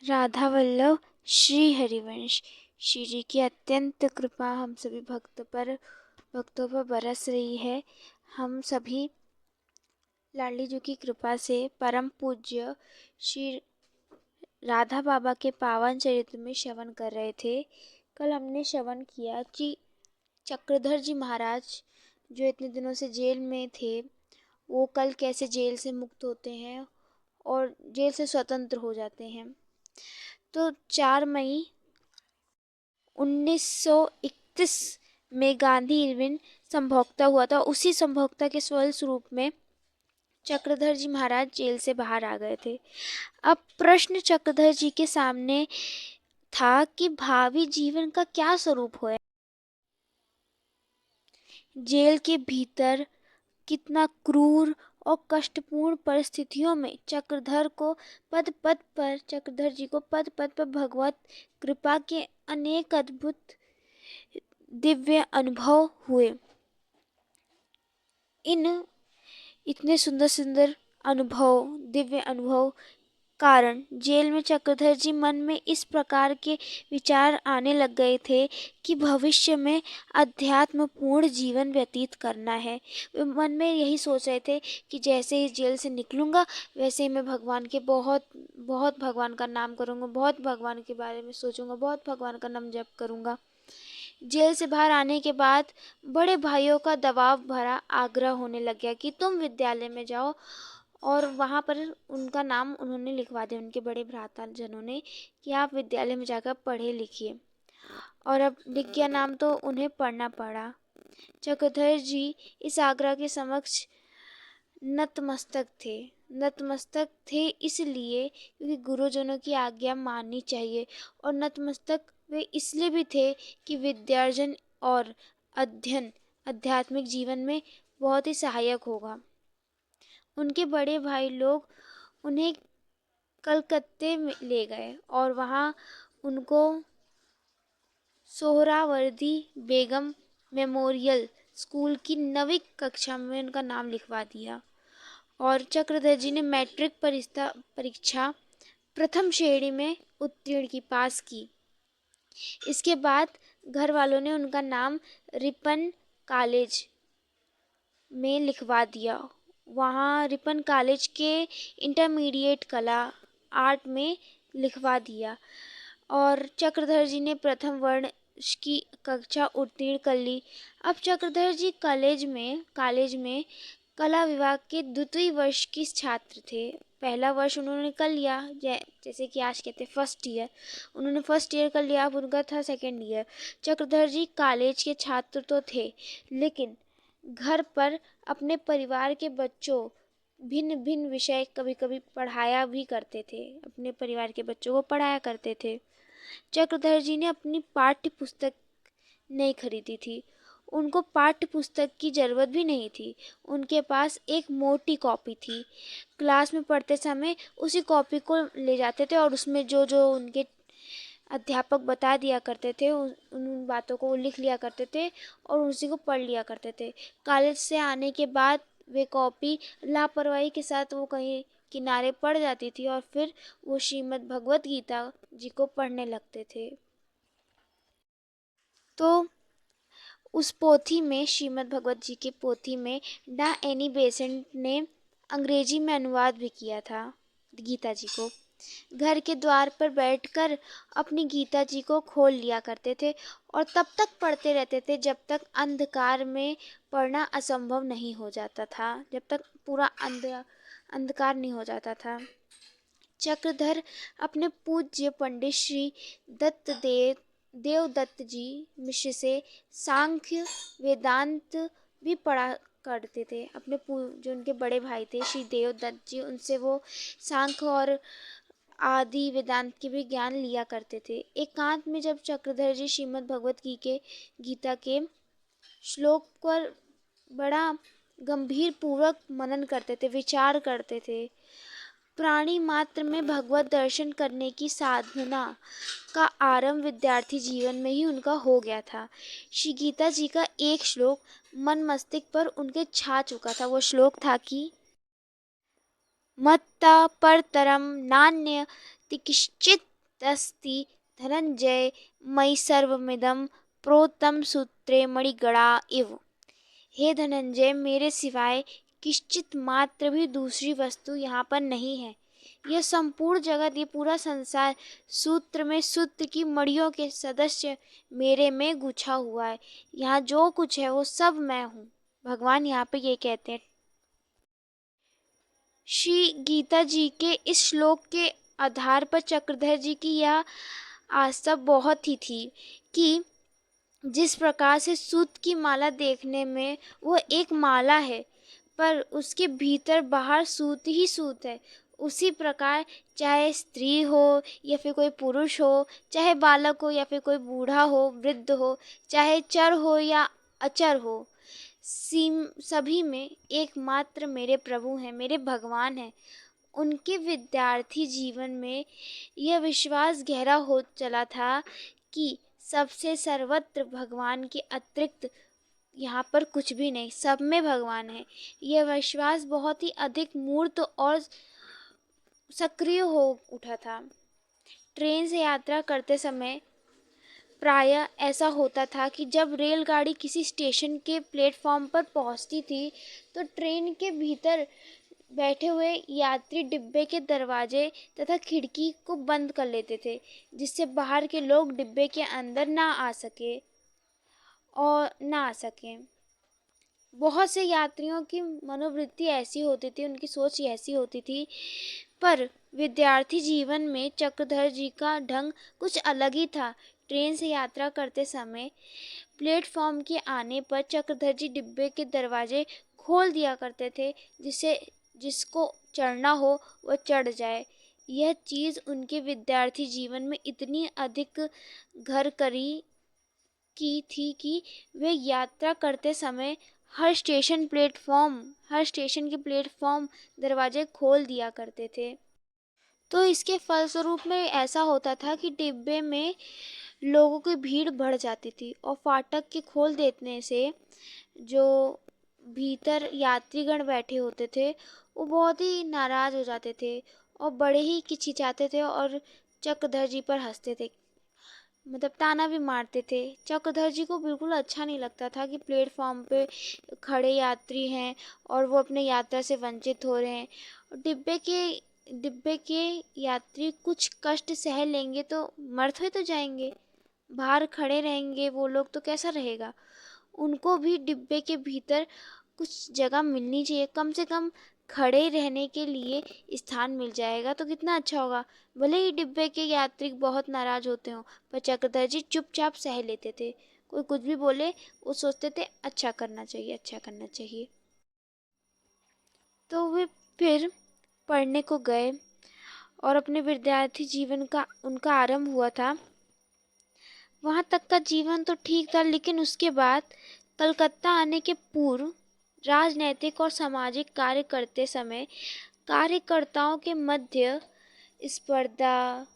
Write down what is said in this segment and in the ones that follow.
राधा वल्लभ श्री हरिवंश। श्री जी की अत्यंत कृपा हम सभी भक्तों पर बरस रही है। हम सभी लाडली जी की कृपा से परम पूज्य श्री राधा बाबा के पावन चरित्र में श्रवण कर रहे थे। कल हमने श्रवण किया कि चक्रधर जी महाराज जो इतने दिनों से जेल में थे, वो कल कैसे जेल से मुक्त होते हैं और जेल से स्वतंत्र हो जाते हैं। तो 4 मई 1931 में गांधी इरविन संभोक्ता हुआ था। उसी संभोक्ता के फलस्वरूप में चक्रधर जी महाराज जेल से बाहर आ गए थे। अब प्रश्न चक्रधर जी के सामने था कि भावी जीवन का क्या स्वरूप है। जेल के भीतर कितना क्रूर और कष्टपूर्ण परिस्थितियों में चक्रधर जी को पद पद पर भगवत कृपा के अनेक अद्भुत दिव्य अनुभव हुए। इन इतने सुंदर सुंदर दिव्य अनुभव कारण जेल में चक्रधर जी मन में इस प्रकार के विचार आने लग गए थे कि भविष्य में अध्यात्म पूर्ण जीवन व्यतीत करना है। वे मन में यही सोच रहे थे कि जैसे ही जेल से निकलूंगा वैसे ही मैं भगवान के बहुत बहुत भगवान का नाम करूंगा, बहुत भगवान के बारे में सोचूंगा, बहुत भगवान का नाम जप करूंगा। जेल से बाहर आने के बाद बड़े भाइयों का दबाव भरा आग्रह होने लग गया कि तुम विद्यालय में जाओ, और वहाँ पर उनका नाम उन्होंने लिखवा दिया, उनके बड़े भ्राता जनों ने, कि आप विद्यालय में जाकर पढ़े लिखिए। और अब लिख गया नाम तो उन्हें पढ़ना पड़ा। चक्रधर जी इस आग्रह के समक्ष नतमस्तक थे इसलिए क्योंकि गुरुजनों की आज्ञा माननी चाहिए, और नतमस्तक वे इसलिए भी थे कि विद्यार्जन और अध्ययन आध्यात्मिक जीवन में बहुत ही सहायक होगा। उनके बड़े भाई लोग उन्हें कलकत्ते में ले गए और वहाँ उनको सोहरावर्दी बेगम मेमोरियल स्कूल की 9वीं कक्षा में उनका नाम लिखवा दिया। और चक्रधर जी ने मैट्रिक परीक्षा प्रथम श्रेणी में उत्तीर्ण की, पास की। इसके बाद घर वालों ने उनका नाम रिपन कॉलेज में लिखवा दिया। वहाँ रिपन कॉलेज के इंटरमीडिएट कला आर्ट में लिखवा दिया। और चक्रधर जी ने प्रथम वर्ष की कक्षा उत्तीर्ण कर ली। अब चक्रधर जी कॉलेज में कला विभाग के द्वितीय वर्ष के छात्र थे। पहला वर्ष उन्होंने कर लिया, जैसे कि आज कहते हैं फर्स्ट ईयर, उन्होंने फर्स्ट ईयर कर लिया। अब उनका था सेकेंड ईयर। चक्रधर जी कॉलेज के छात्र तो थे, लेकिन घर पर अपने परिवार के बच्चों भिन्न भिन्न विषय कभी कभी पढ़ाया भी करते थे, अपने परिवार के बच्चों को पढ़ाया करते थे। चक्रधर जी ने अपनी पाठ्य पुस्तक नहीं खरीदी थी। उनको पाठ्य पुस्तक की जरूरत भी नहीं थी। उनके पास एक मोटी कॉपी थी। क्लास में पढ़ते समय उसी कॉपी को ले जाते थे और उसमें जो जो उनके अध्यापक बता दिया करते थे उन बातों को वो लिख लिया करते थे और उसी को पढ़ लिया करते थे। कॉलेज से आने के बाद वे कॉपी लापरवाही के साथ वो कहीं किनारे पड़ जाती थी और फिर वो श्रीमद् भगवत गीता जी को पढ़ने लगते थे। तो उस पोथी में, श्रीमद् भगवत जी की पोथी में, डा एनी बेसेंट ने अंग्रेजी में अनुवाद भी किया था गीता जी को। घर के द्वार पर बैठकर अपनी गीता जी को खोल लिया करते थे और तब तक पढ़ते रहते थे जब तक अंधकार में पढ़ना असंभव नहीं हो जाता था, जब तक पूरा अंधकार नहीं हो जाता था। चक्रधर अपने पूज्य पंडित श्री देवदत्त जी मिश्र से सांख्य वेदांत भी पढ़ा करते थे। अपने जो उनके बड़े भाई थे श्री देवदत्त जी, उनसे वो सांख्य और आदि वेदांत के भी ज्ञान लिया करते थे। एकांत में जब चक्रधर जी श्रीमद् भगवत गीता के श्लोक पर बड़ा गंभीर पूर्वक मनन करते थे, विचार करते थे। प्राणी मात्र में भगवत दर्शन करने की साधना का आरंभ विद्यार्थी जीवन में ही उनका हो गया था। श्री गीता जी का एक श्लोक मन मस्तिष्क पर उनके छा चुका था। वो श्लोक था कि मत्ता परतरम नान्य तिकिश्चिदस्ति धनंजय मयि सर्वमिदं प्रोतं सूत्रे मणिगणा इव। हे धनंजय, मेरे सिवाय किंचित मात्र भी दूसरी वस्तु यहाँ पर नहीं है। यह संपूर्ण जगत, ये पूरा संसार सूत्र में सूत्र की मड़ियों के सदस्य मेरे में गुछा हुआ है। यहाँ जो कुछ है वो सब मैं हूँ। भगवान यहाँ पे ये कहते हैं। श्री गीता जी के इस श्लोक के आधार पर चक्रधर जी की यह आस्था बहुत ही थी कि जिस प्रकार से सूत की माला देखने में वह एक माला है, पर उसके भीतर बाहर सूत ही सूत है, उसी प्रकार चाहे स्त्री हो या फिर कोई पुरुष हो, चाहे बालक हो या फिर कोई बूढ़ा हो, वृद्ध हो, चाहे चर हो या अचर हो, सभी में एकमात्र मेरे प्रभु हैं, मेरे भगवान हैं। उनके विद्यार्थी जीवन में यह विश्वास गहरा हो चला था कि सबसे सर्वत्र भगवान के अतिरिक्त यहाँ पर कुछ भी नहीं, सब में भगवान है। यह विश्वास बहुत ही अधिक मूर्त और सक्रिय हो उठा था। ट्रेन से यात्रा करते समय प्रायः ऐसा होता था कि जब रेलगाड़ी किसी स्टेशन के प्लेटफॉर्म पर पहुंचती थी तो ट्रेन के भीतर बैठे हुए यात्री डिब्बे के दरवाजे तथा खिड़की को बंद कर लेते थे, जिससे बाहर के लोग डिब्बे के अंदर ना आ सकें। बहुत से यात्रियों की मनोवृत्ति ऐसी होती थी, उनकी सोच ऐसी होती थी, पर विद्यार्थी जीवन में चक्रधर जी का ढंग कुछ अलग ही था। ट्रेन से यात्रा करते समय प्लेटफॉर्म के आने पर चक्रधर जी डिब्बे के दरवाजे खोल दिया करते थे, जिसको चढ़ना हो वह चढ़ जाए। यह चीज़ उनके विद्यार्थी जीवन में इतनी अधिक घर करी की थी कि वे यात्रा करते समय हर स्टेशन के प्लेटफॉर्म दरवाजे खोल दिया करते थे। तो इसके फलस्वरूप में ऐसा होता था कि डिब्बे में लोगों की भीड़ बढ़ जाती थी और फाटक के खोल देने से जो भीतर यात्रीगण बैठे होते थे वो बहुत ही नाराज़ हो जाते थे और बड़े ही किचिचाते थे और चक्रधर जी पर हंसते थे, मतलब ताना भी मारते थे। चक्रधर जी को बिल्कुल अच्छा नहीं लगता था कि प्लेटफॉर्म पे खड़े यात्री हैं और वो अपने यात्रा से वंचित हो रहे हैं। डिब्बे के यात्री कुछ कष्ट सह लेंगे तो मर तो जाएंगे, बाहर खड़े रहेंगे वो लोग तो कैसा रहेगा। उनको भी डिब्बे के भीतर कुछ जगह मिलनी चाहिए, कम से कम खड़े रहने के लिए स्थान मिल जाएगा तो कितना अच्छा होगा। भले ही डिब्बे के यात्री बहुत नाराज होते हों, पर चक्रधर जी चुपचाप सह लेते थे। कोई कुछ भी बोले वो सोचते थे अच्छा करना चाहिए। तो वे फिर पढ़ने को गए और अपने विद्यार्थी जीवन का उनका आरंभ हुआ था। वहाँ तक का जीवन तो ठीक था, लेकिन उसके बाद कलकत्ता आने के पूर्व राजनैतिक और सामाजिक कार्य करते समय कार्यकर्ताओं के मध्य स्पर्धा,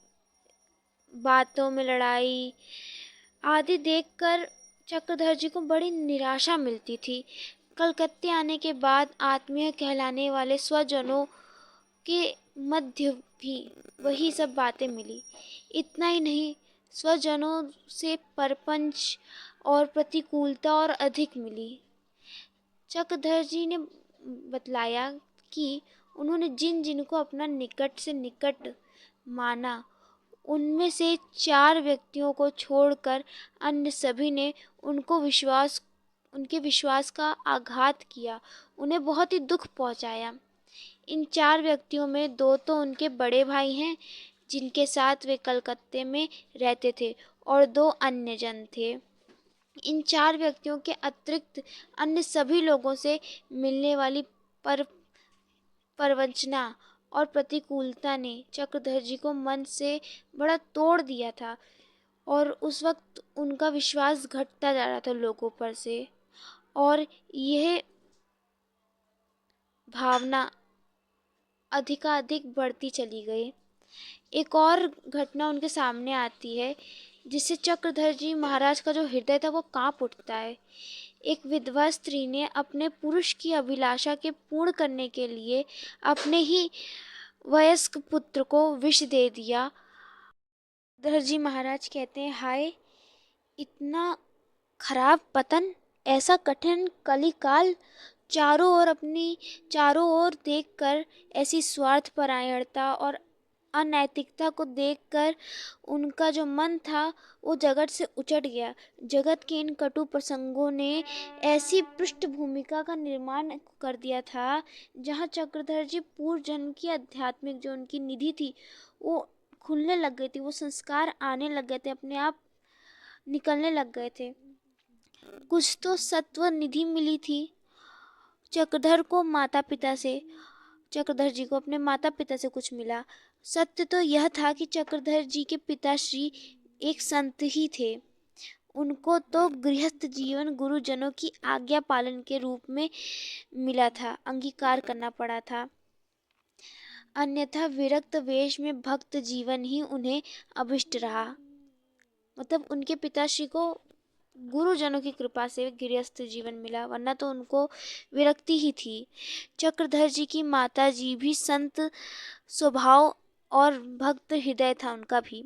बातों में लड़ाई आदि देखकर चक्रधर जी को बड़ी निराशा मिलती थी। कलकत्ते आने के बाद आत्मीय कहलाने वाले स्वजनों के मध्य भी वही सब बातें मिली। इतना ही नहीं, स्वजनों से परपंच और प्रतिकूलता और अधिक मिली। चक्रधर जी ने बतलाया कि उन्होंने जिन को अपना निकट से निकट माना, उनमें से 4 व्यक्तियों को छोड़कर अन्य सभी ने उनके विश्वास का आघात किया, उन्हें बहुत ही दुख पहुंचाया। इन 4 व्यक्तियों में 2 तो उनके बड़े भाई हैं जिनके साथ वे कलकत्ते में रहते थे, और 2 अन्य जन थे। इन 4 व्यक्तियों के अतिरिक्त अन्य सभी लोगों से मिलने वाली प्रवंचना और प्रतिकूलता ने चक्रधर जी को मन से बड़ा तोड़ दिया था, और उस वक्त उनका विश्वास घटता जा रहा था लोगों पर से, और यह भावना अधिकाधिक बढ़ती चली गई। एक और घटना उनके सामने आती है जिससे चक्रधर जी महाराज का जो हृदय था वो कांप उठता है। एक विधवा स्त्री ने अपने पुरुष की अभिलाषा के पूर्ण करने के लिए अपने ही वयस्क पुत्र को विष दे दिया। चक्रधर महाराज कहते हैं, हाय इतना खराब पतन, ऐसा कठिन कलिकाल, चारों ओर देखकर ऐसी स्वार्थपरायणता और अनैतिकता को देखकर उनका जो मन था वो जगत से उचट गया। जगत के इन कटु प्रसंगों ने ऐसी पृष्ठभूमिका का निर्माण कर दिया था जहाँ चक्रधर जी पूर्व जन्म की आध्यात्मिक जो उनकी निधि थी वो खुलने लग गई थी, वो संस्कार आने लग गए थे, अपने आप निकलने लग गए थे। कुछ तो सत्व निधि मिली थी चक्रधर को माता पिता से, चक्रधर जी को अपने माता पिता से कुछ मिला। सत्य तो यह था कि चक्रधर जी के पिताश्री एक संत ही थे। उनको तो गृहस्थ जीवन गुरुजनों की आज्ञा पालन के रूप में मिला था, अंगीकार करना पड़ा था, अन्यथा विरक्त वेश में भक्त जीवन ही उन्हें अभिष्ट रहा। मतलब उनके पिताश्री को गुरुजनों की कृपा से गृहस्थ जीवन मिला, वरना तो उनको विरक्ति ही थी। चक्रधर जी की माता जी भी संत स्वभाव और भक्त हृदय था उनका भी।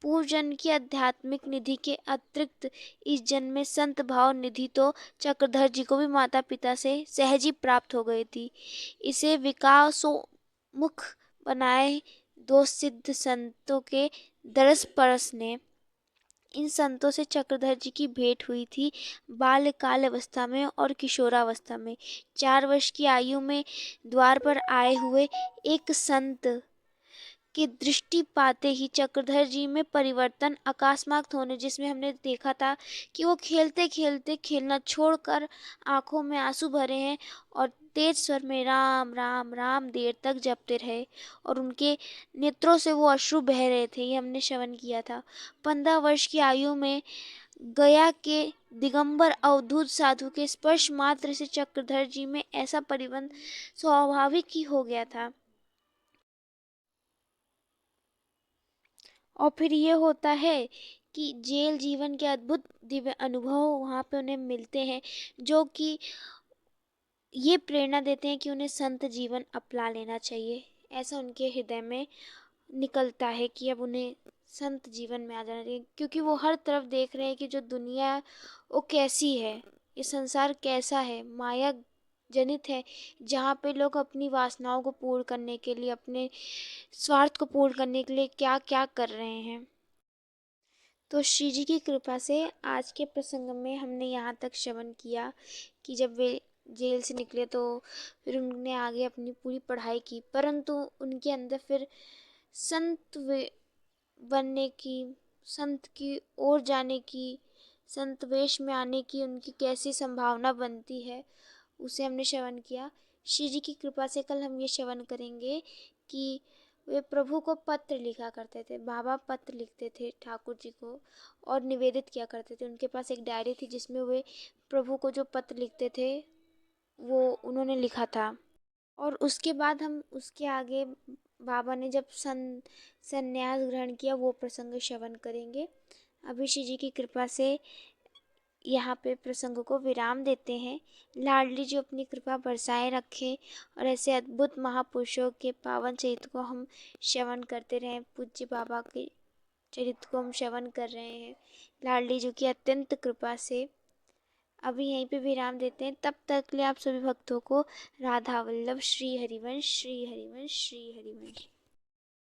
पूर्व जन्म की आध्यात्मिक निधि के अतिरिक्त इस जन्म में संत भाव निधि तो चक्रधर जी को भी माता पिता से सहज ही प्राप्त हो गई थी। इसे विकासोन्मुख बनाए दो सिद्ध संतों के दरस परस ने। इन संतों से चक्रधर जी की भेंट हुई थी बाल्यकाल अवस्था में और किशोरावस्था में। 4 वर्ष की आयु में द्वार पर आए हुए एक संत की दृष्टि पाते ही चक्रधर जी में परिवर्तन अकस्मात होने, जिसमें हमने देखा था कि वो खेलते खेलते खेलना छोड़कर आंखों में आंसू भरे हैं और तेज स्वर में राम राम राम देर तक जपते रहे और उनके नेत्रों से वो अश्रु बह रहे थे, ये हमने श्रवण किया था। 15 वर्ष की आयु में गया के दिगंबर अवधूत साधु के स्पर्श मात्र से चक्रधर जी में ऐसा परिवर्तन स्वाभाविक ही हो गया था। और फिर ये होता है कि जेल जीवन के अद्भुत दिव्य अनुभव वहाँ पे उन्हें मिलते हैं, जो कि ये प्रेरणा देते हैं कि उन्हें संत जीवन अपना लेना चाहिए। ऐसा उनके हृदय में निकलता है कि अब उन्हें संत जीवन में आ जाना चाहिए, क्योंकि वो हर तरफ देख रहे हैं कि जो दुनिया वो कैसी है, ये संसार कैसा है, माया जनित है, जहाँ पे लोग अपनी वासनाओं को पूर्ण करने के लिए, अपने स्वार्थ को पूर्ण करने के लिए क्या क्या कर रहे हैं। तो श्री जी की कृपा से आज के प्रसंग में हमने यहाँ तक श्रवण किया कि जब वे जेल से निकले तो फिर उन्होंने आगे अपनी पूरी पढ़ाई की, परंतु उनके अंदर फिर संत बनने की, संत की ओर जाने की, संत वेश में आने की उनकी कैसी संभावना बनती है, उसे हमने श्रवण किया। श्री जी की कृपा से कल हम ये श्रवण करेंगे कि वे प्रभु को पत्र लिखा करते थे। बाबा पत्र लिखते थे ठाकुर जी को और निवेदित किया करते थे। उनके पास एक डायरी थी जिसमें वे प्रभु को जो पत्र लिखते थे वो उन्होंने लिखा था। और उसके बाद हम उसके आगे बाबा ने जब संन्यास ग्रहण किया वो प्रसंग श्रवण करेंगे। अभी श्री जी की कृपा से यहाँ पे प्रसंग को विराम देते हैं। लाडली जी अपनी कृपा बरसाए रखें और ऐसे अद्भुत महापुरुषों के पावन चरित्र को हम श्रवण करते रहें। पूज्य बाबा के चरित्र को हम श्रवण कर रहे हैं लाडली जी की अत्यंत कृपा से। अभी यहीं पे विराम देते हैं। तब तक के लिए आप सभी भक्तों को राधा वल्लभ श्री हरिवंश श्री हरिवंश श्री हरिवंश।